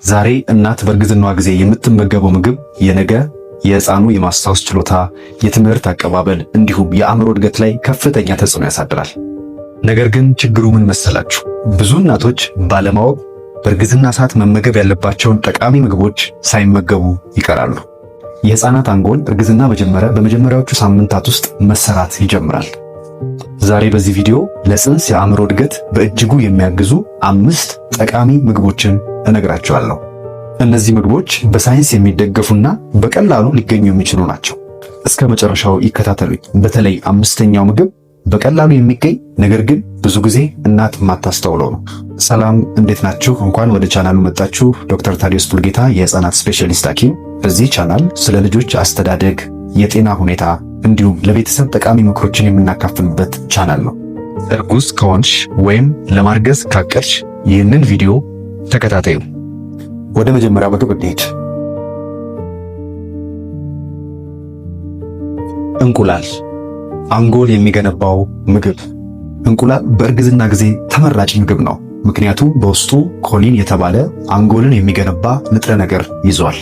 ዛሬ እናት በእርግዝናዋ ጊዜ የምትመገበው ምግብ የነገ የሕፃኑ የማስታወስ ችሎታ፣ የትምህርት አቀባበል እንዲሁም የአእምሮ እድገት ላይ ከፍተኛ ተጽዕኖ ያሳድራል። ነገር ግን ችግሩ ምን መሰላችሁ? ብዙ እናቶች ባለማወቅ በእርግዝና ሰዓት መመገብ ያለባቸውን ጠቃሚ ምግቦች ሳይመገቡ ይቀራሉ። የሕፃናት አንጎል እርግዝና በጀመረ በመጀመሪያዎቹ ሳምንታት ውስጥ መሰራት ይጀምራል። ዛሬ በዚህ ቪዲዮ ለጽንስ የአእምሮ እድገት በእጅጉ የሚያግዙ 5 ጠቃሚ ምግቦችን እነግራችኋለሁ። እነዚህ ምግቦች በሳይንስ የሚደገፉና በቀላሉ ሊገኙ የሚችሉ ናቸው። እስከ መጨረሻው ይከታተሉኝ። በተለይ 5ኛው ምግብ በቀላሉ የሚገኝ ነገር ግን ብዙ ጊዜ እናት የማታስተውለው ነው። ሰላም፣ እንዴት ናችሁ? እንኳን ወደ ቻናሉ መጣችሁ። ዶክተር ታዲዮስ ቡልጌታ የሕፃናት ስፔሻሊስት ሐኪም። በዚህ ቻናል ስለ ልጆች አስተዳደግ፣ የጤና ሁኔታ እንዲሁም ለቤተሰብ ጠቃሚ ምክሮችን የምናካፍልበት ቻናል ነው። እርጉዝ ከሆንሽ ወይም ለማርገዝ ካቀድሽ ይህንን ቪዲዮ ተከታተዩ። ወደ መጀመሪያው ምግብ እንሂድ። እንቁላል፣ አንጎል የሚገነባው ምግብ። እንቁላል በእርግዝና ጊዜ ተመራጭ ምግብ ነው፣ ምክንያቱም በውስጡ ኮሊን የተባለ አንጎልን የሚገነባ ንጥረ ነገር ይዟል።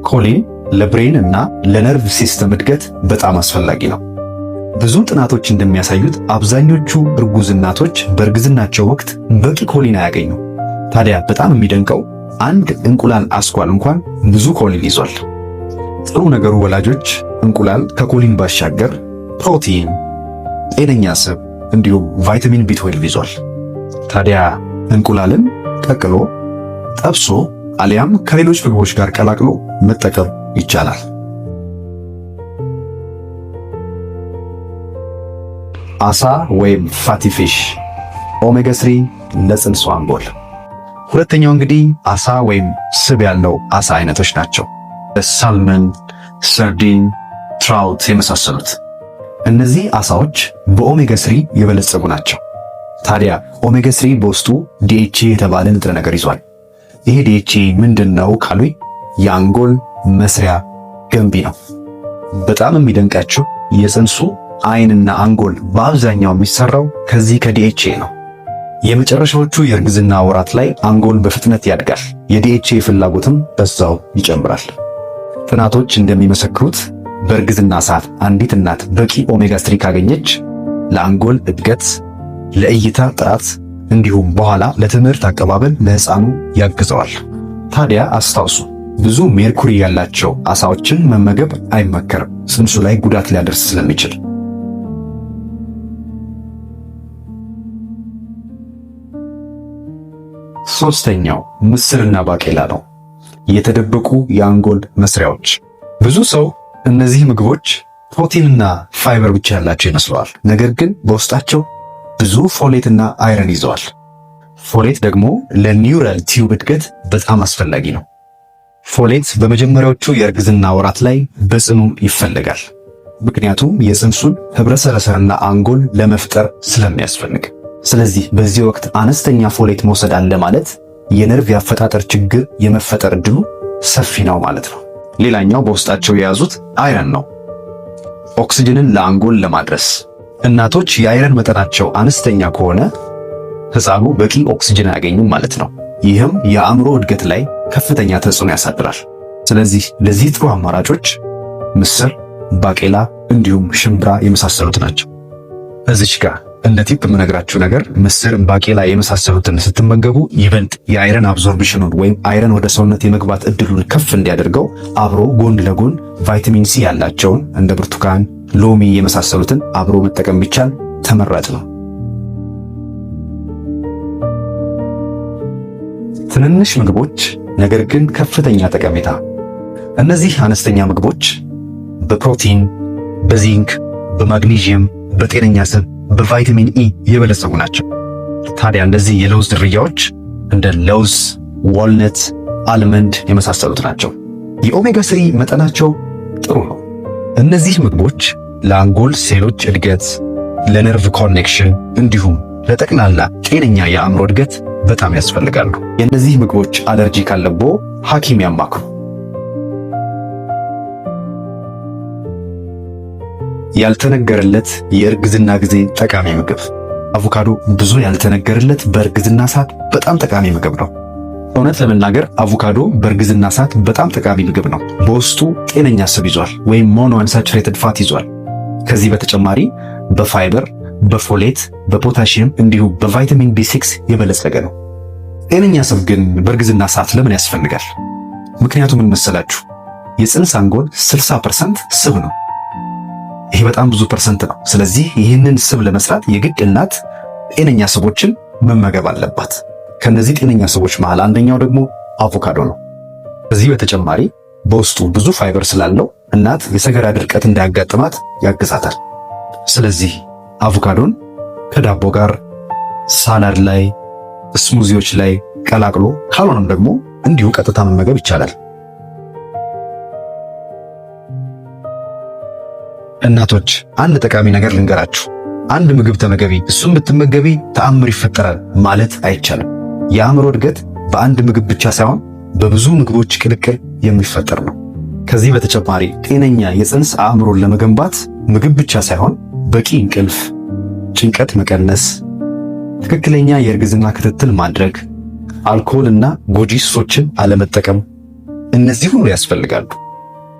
ኮሊን ለብሬን እና ለነርቭ ሲስተም እድገት በጣም አስፈላጊ ነው። ብዙ ጥናቶች እንደሚያሳዩት አብዛኞቹ እርጉዝ እናቶች በእርግዝናቸው ወቅት በቂ ኮሊን አያገኙ። ታዲያ በጣም የሚደንቀው አንድ እንቁላል አስኳል እንኳን ብዙ ኮሊን ይዟል። ጥሩ ነገሩ ወላጆች እንቁላል ከኮሊን ባሻገር ፕሮቲን፣ ጤነኛ ስብ እንዲሁም ቫይታሚን ቢ12 ይዟል። ታዲያ እንቁላልን ቀቅሎ ጠብሶ አሊያም ከሌሎች ምግቦች ጋር ቀላቅሎ መጠቀም ይቻላል። አሳ ወይም ፋቲ ፊሽ፣ ኦሜጋ 3 ለጽንሱ አንጎል። ሁለተኛው እንግዲህ አሳ ወይም ስብ ያለው አሳ አይነቶች ናቸው። ሳልመን፣ ሰርዲን፣ ትራውት የመሳሰሉት። እነዚህ አሳዎች በኦሜጋ 3 የበለጸጉ ናቸው። ታዲያ ኦሜጋ 3 በውስጡ ዲኤችኤ የተባለ ንጥረ ነገር ይዟል። ይሄ ዲኤችኤ ምንድነው ካሉኝ የአንጎል መስሪያ ገንቢ ነው። በጣም የሚደንቃችሁ የጽንሱ አይንና አንጎል በአብዛኛው የሚሰራው ከዚህ ከዲኤችኤ ነው። የመጨረሻዎቹ የእርግዝና ወራት ላይ አንጎል በፍጥነት ያድጋል፣ የዲኤችኤ ፍላጎትም በዛው ይጨምራል። ጥናቶች እንደሚመሰክሩት በእርግዝና ሰዓት አንዲት እናት በቂ ኦሜጋ 3 ካገኘች ለአንጎል እድገት፣ ለእይታ ጥራት እንዲሁም በኋላ ለትምህርት አቀባበል ለሕፃኑ ያግዘዋል። ታዲያ አስታውሱ፣ ብዙ ሜርኩሪ ያላቸው አሳዎችን መመገብ አይመከርም፣ ጽንሱ ላይ ጉዳት ሊያደርስ ስለሚችል። ሶስተኛው ምስርና ባቄላ ነው፣ የተደበቁ የአንጎል መስሪያዎች። ብዙ ሰው እነዚህ ምግቦች ፕሮቲንና ፋይበር ብቻ ያላቸው ይመስለዋል፣ ነገር ግን በውስጣቸው ብዙ ፎሌትና አይረን ይዘዋል። ፎሌት ደግሞ ለኒውራል ቲዩብ እድገት በጣም አስፈላጊ ነው። ፎሌት በመጀመሪያዎቹ የእርግዝና ወራት ላይ በጽኑ ይፈለጋል፣ ምክንያቱም የጽንሱን ህብረ ሰረሰርና አንጎል ለመፍጠር ስለሚያስፈልግ። ስለዚህ በዚህ ወቅት አነስተኛ ፎሌት መውሰድ አለ ማለት የነርቭ የአፈጣጠር ችግር የመፈጠር እድሉ ሰፊ ነው ማለት ነው። ሌላኛው በውስጣቸው የያዙት አይረን ነው፣ ኦክሲጅንን ለአንጎል ለማድረስ። እናቶች የአይረን መጠናቸው አነስተኛ ከሆነ ሕፃኑ በቂ ኦክሲጅን አያገኙም ማለት ነው። ይህም የአእምሮ እድገት ላይ ከፍተኛ ተጽዕኖ ያሳድራል። ስለዚህ ለዚህ ጥሩ አማራጮች ምስር፣ ባቄላ እንዲሁም ሽምብራ የመሳሰሉት ናቸው። እዚች ጋር እንደ ቲፕ የምነግራችሁ ነገር ምስር፣ ባቄላ የመሳሰሉትን ስትመገቡ ይበልጥ የአይረን አብዞርፕሽኑን ወይም አይረን ወደ ሰውነት የመግባት እድሉን ከፍ እንዲያደርገው አብሮ ጎን ለጎን ቫይታሚን ሲ ያላቸውን እንደ ብርቱካን፣ ሎሚ የመሳሰሉትን አብሮ መጠቀም ቢቻል ተመራጭ ነው። ትንንሽ ምግቦች ነገር ግን ከፍተኛ ጠቀሜታ። እነዚህ አነስተኛ ምግቦች በፕሮቲን፣ በዚንክ፣ በማግኒዥየም፣ በጤነኛ ስብ፣ በቫይታሚን ኢ የበለጸጉ ናቸው። ታዲያ እንደዚህ የለውዝ ዝርያዎች እንደ ለውዝ፣ ዋልነት፣ አልመንድ የመሳሰሉት ናቸው። የኦሜጋ 3 መጠናቸው ጥሩ ነው። እነዚህ ምግቦች ለአንጎል ሴሎች እድገት፣ ለነርቭ ኮኔክሽን እንዲሁም ለጠቅላላ ጤነኛ የአእምሮ እድገት በጣም ያስፈልጋሉ። የእነዚህ ምግቦች አለርጂ ካለቦ ሐኪም ያማክሩ። ያልተነገረለት የእርግዝና ጊዜ ጠቃሚ ምግብ። አቮካዶ ብዙ ያልተነገረለት በእርግዝና ሰዓት በጣም ጠቃሚ ምግብ ነው። እውነት ለመናገር አቮካዶ በእርግዝና ሰዓት በጣም ጠቃሚ ምግብ ነው። በውስጡ ጤነኛ ስብ ይዟል ወይም ሞኖ አንሳቹሬትድ ፋት ይዟል። ከዚህ በተጨማሪ በፋይበር፣ በፎሌት፣ በፖታሺየም እንዲሁም በቫይታሚን ቢ6 የበለጸገ ነው። ጤነኛ ስብ ግን በእርግዝና ሰዓት ለምን ያስፈልጋል? ምክንያቱም ምን መሰላችሁ? የፅንስ አንጎል 60% ስብ ነው። ይሄ በጣም ብዙ ፐርሰንት ነው። ስለዚህ ይህንን ስብ ለመስራት የግድ እናት ጤነኛ ስቦችን መመገብ አለባት። ከነዚህ ጤነኛ ስቦች መሃል አንደኛው ደግሞ አቮካዶ ነው። ከዚህ በተጨማሪ በውስጡ ብዙ ፋይበር ስላለው እናት የሰገራ ድርቀት እንዳያጋጥማት ያግዛታል። ስለዚህ አቮካዶን ከዳቦ ጋር፣ ሳላድ ላይ፣ ስሙዚዎች ላይ ቀላቅሎ ካልሆነም ደግሞ እንዲሁ ቀጥታ መመገብ ይቻላል። እናቶች አንድ ጠቃሚ ነገር ልንገራችሁ። አንድ ምግብ ተመገቢ፣ እሱም ብትመገቢ ተአምር ይፈጠራል ማለት አይቻልም። የአእምሮ እድገት በአንድ ምግብ ብቻ ሳይሆን በብዙ ምግቦች ቅልቅል የሚፈጠር ነው። ከዚህ በተጨማሪ ጤነኛ የፅንስ አእምሮን ለመገንባት ምግብ ብቻ ሳይሆን በቂ እንቅልፍ፣ ጭንቀት መቀነስ፣ ትክክለኛ የእርግዝና ክትትል ማድረግ፣ አልኮል እና ጎጂ ሱሶችን አለመጠቀም፣ እነዚህ ሁሉ ያስፈልጋሉ።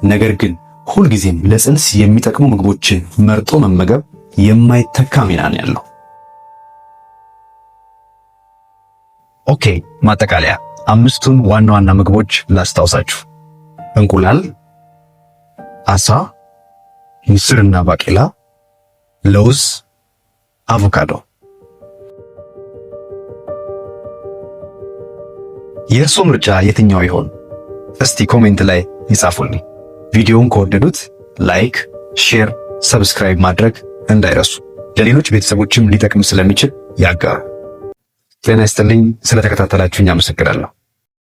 ነገር ግን ሁልጊዜም ለፅንስ የሚጠቅሙ ምግቦችን መርጦ መመገብ የማይተካ ሚና ነው ያለው። ኦኬ፣ ማጠቃለያ 5ቱን ዋና ዋና ምግቦች ላስታውሳችሁ። እንቁላል፣ አሳ፣ ምስርና ባቄላ፣ ለውዝ፣ አቮካዶ። የእርሶ ምርጫ የትኛው ይሆን? እስቲ ኮሜንት ላይ ይጻፉልኝ። ቪዲዮውን ከወደዱት ላይክ፣ ሼር፣ ሰብስክራይብ ማድረግ እንዳይረሱ። ለሌሎች ቤተሰቦችም ሊጠቅም ስለሚችል ያጋሩ። ጤና ይስጥልኝ። ስለተከታተላችሁኝ አመሰግናለሁ።